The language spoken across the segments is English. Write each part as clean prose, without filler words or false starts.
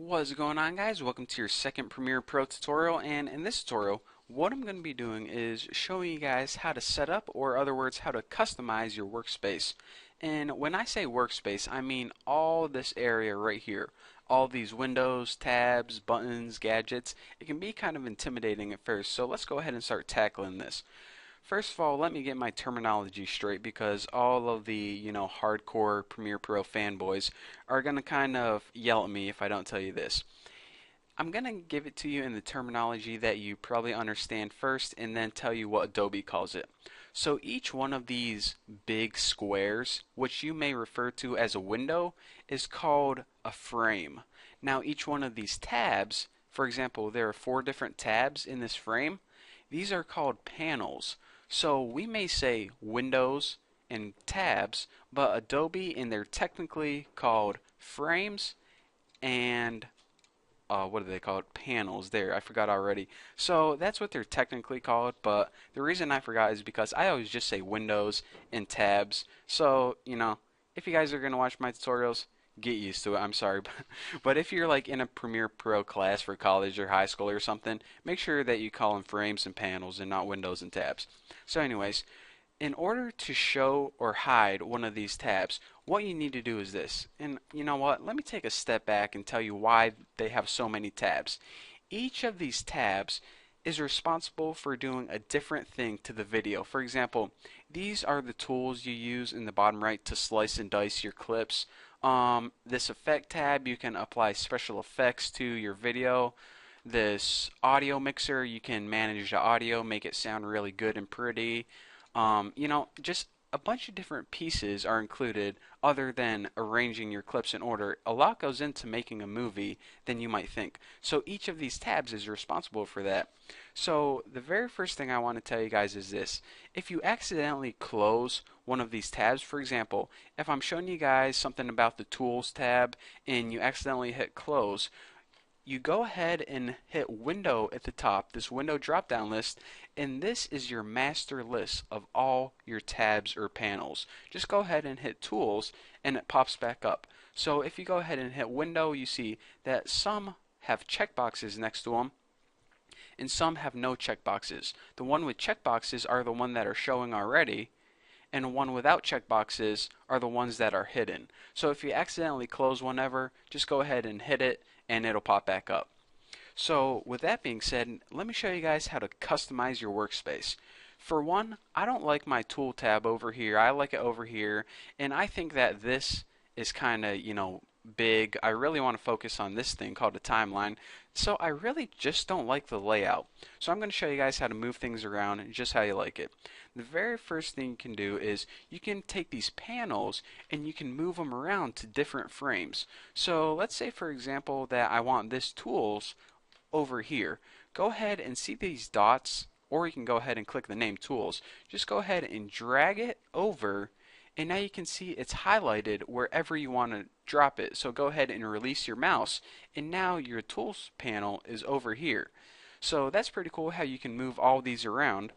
What's going on, guys? Welcome to your second Premiere Pro tutorial, and in this tutorial what I'm going to be doing is showing you guys how to set up, or other words, how to customize your workspace. And when I say workspace, I mean all this area right here. All these windows, tabs, buttons, gadgets. It can be kind of intimidating at first, so let's go ahead and start tackling this. First of all, let me get my terminology straight because all of the, hardcore Premiere Pro fanboys are going to kind of yell at me if I don't tell you this. I'm going to give it to you in the terminology that you probably understand first and then tell you what Adobe calls it. So each one of these big squares, which you may refer to as a window, is called a frame. Now each one of these tabs, for example, there are 4 different tabs in this frame. These are called panels. So we may say windows and tabs, but Adobe, and they're technically called frames and what do they call it? Panels. There, I forgot already. So that's what they're technically called, but the reason I forgot is because I always just say windows and tabs. So, if you guys are going to watch my tutorials, get used to it. I'm sorry. But if you're like in a Premiere Pro class for college or high school or something, make sure that you call them frames and panels and not windows and tabs. So anyways, in order to show or hide one of these tabs, what you need to do is this. And you know what? Let me take a step back and tell you why they have so many tabs. Each of these tabs is responsible for doing a different thing to the video. For example, these are the tools you use in the bottom right to slice and dice your clips. This effect tab, you can apply special effects to your video. This audio mixer, you can manage the audio, make it sound really good and pretty. Just a bunch of different pieces are included other than arranging your clips in order. A lot goes into making a movie than you might think. So each of these tabs is responsible for that. So the very first thing I want to tell you guys is this. If you accidentally close one of these tabs, for example, if I'm showing you guys something about the Tools tab and you accidentally hit close, you go ahead and hit window at the top, this window drop down list, and this is your master list of all your tabs or panels. Just go ahead and hit tools and it pops back up. So if you go ahead and hit window, you see that some have checkboxes next to them and some have no checkboxes. The one with checkboxes are the one that are showing already, and one without checkboxes are the ones that are hidden. So if you accidentally close one ever, just go ahead and hit it and it'll pop back up. So with that being said, let me show you guys how to customize your workspace. For one, I don't like my tool tab over here. I like it over here, and I think that this is kind of, big. I really want to focus on this thing called a timeline. So I really just don't like the layout. So I'm going to show you guys how to move things around and just how you like it. The very first thing you can do is you can take these panels and you can move them around to different frames. So let's say, for example, that I want this tools over here. Go ahead and see these dots, or you can go ahead and click the name tools. Just go ahead and drag it over, and now you can see it's highlighted wherever you want to drop it. So go ahead and release your mouse, and now your tools panel is over here. So that's pretty cool how you can move all these around.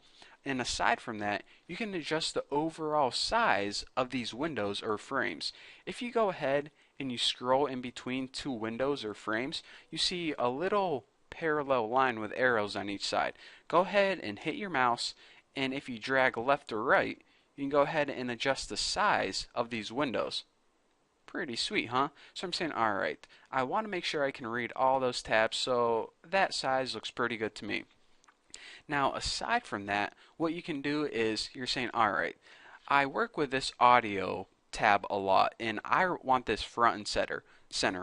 And aside from that, you can adjust the overall size of these windows or frames. If you go ahead and you scroll in between 2 windows or frames, you see a little parallel line with arrows on each side. Go ahead and hit your mouse, and if you drag left or right, you can go ahead and adjust the size of these windows. Pretty sweet, huh? So I'm saying, alright, I want to make sure I can read all those tabs, so that size looks pretty good to me. Now, aside from that, what you can do is you're saying, alright, I work with this audio tab a lot, and I want this front and center.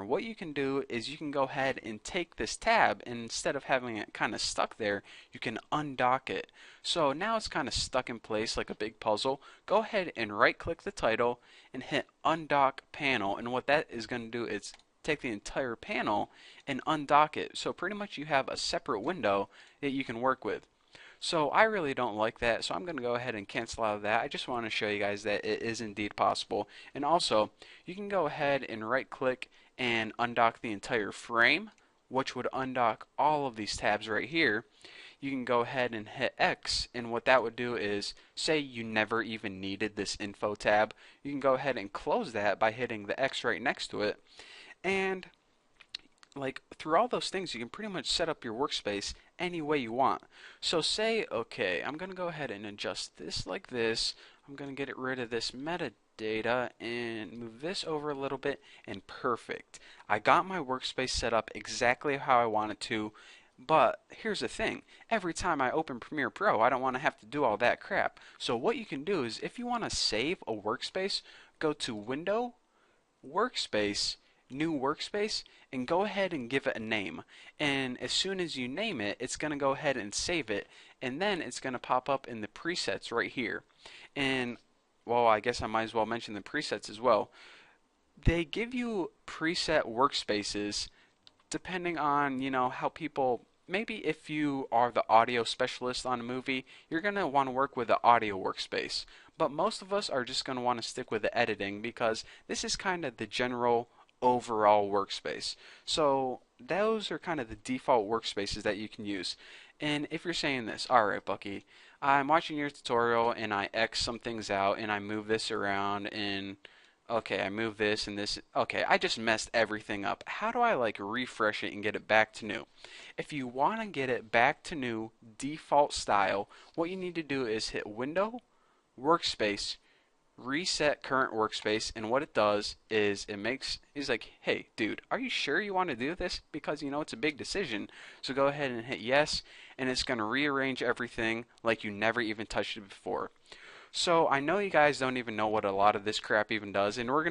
What you can do is you can go ahead and take this tab, and instead of having it kind of stuck there, you can undock it. So now it's kind of stuck in place like a big puzzle. Go ahead and right click the title and hit undock panel, and what that is going to do is take the entire panel and undock it. So pretty much you have a separate window that you can work with. So I really don't like that, so I'm going to go ahead and cancel out of that. I just want to show you guys that it is indeed possible. And also, you can go ahead and right click and undock the entire frame, which would undock all of these tabs right here. You can go ahead and hit X, and what that would do is, say you never even needed this info tab, you can go ahead and close that by hitting the X right next to it. And like through all those things, you can pretty much set up your workspace any way you want. So say, okay, I'm going to go ahead and adjust this like this. I'm going to get rid of this metadata and move this over a little bit, and perfect. I got my workspace set up exactly how I want it to. But here's the thing, every time I open Premiere Pro, I don't want to have to do all that crap. So what you can do is, if you want to save a workspace, go to Window, Workspace, New Workspace, and go ahead and give it a name. And as soon as you name it, it's going to go ahead and save it, and then it's going to pop up in the presets right here. And well, I guess I might as well mention the presets as well. They give you preset workspaces depending on, how people, maybe if you are the audio specialist on a movie, you're going to want to work with the audio workspace. But most of us are just going to want to stick with the editing because this is kind of the general overall workspace. So those are kind of the default workspaces that you can use. And if you're saying this, all right, Bucky, I'm watching your tutorial and I X some things out and I move this around and okay, I move this and this. Okay, I just messed everything up. How do I like refresh it and get it back to new? If you want to get it back to new default style, what you need to do is hit Window, Workspace, reset current workspace, and what it does is he's like, hey dude, are you sure you want to do this? Because it's a big decision. So go ahead and hit yes, and it's going to rearrange everything like you never even touched it before. So I know you guys don't even know what a lot of this crap even does, and we're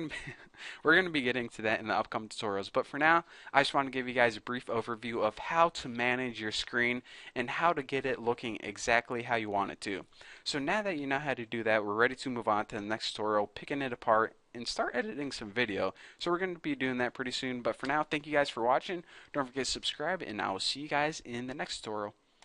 gonna be getting to that in the upcoming tutorials. But for now, I just want to give you guys a brief overview of how to manage your screen and how to get it looking exactly how you want it to. So now that you know how to do that, we're ready to move on to the next tutorial, picking it apart and start editing some video. So we're going to be doing that pretty soon. But for now, thank you guys for watching. Don't forget to subscribe, and I will see you guys in the next tutorial.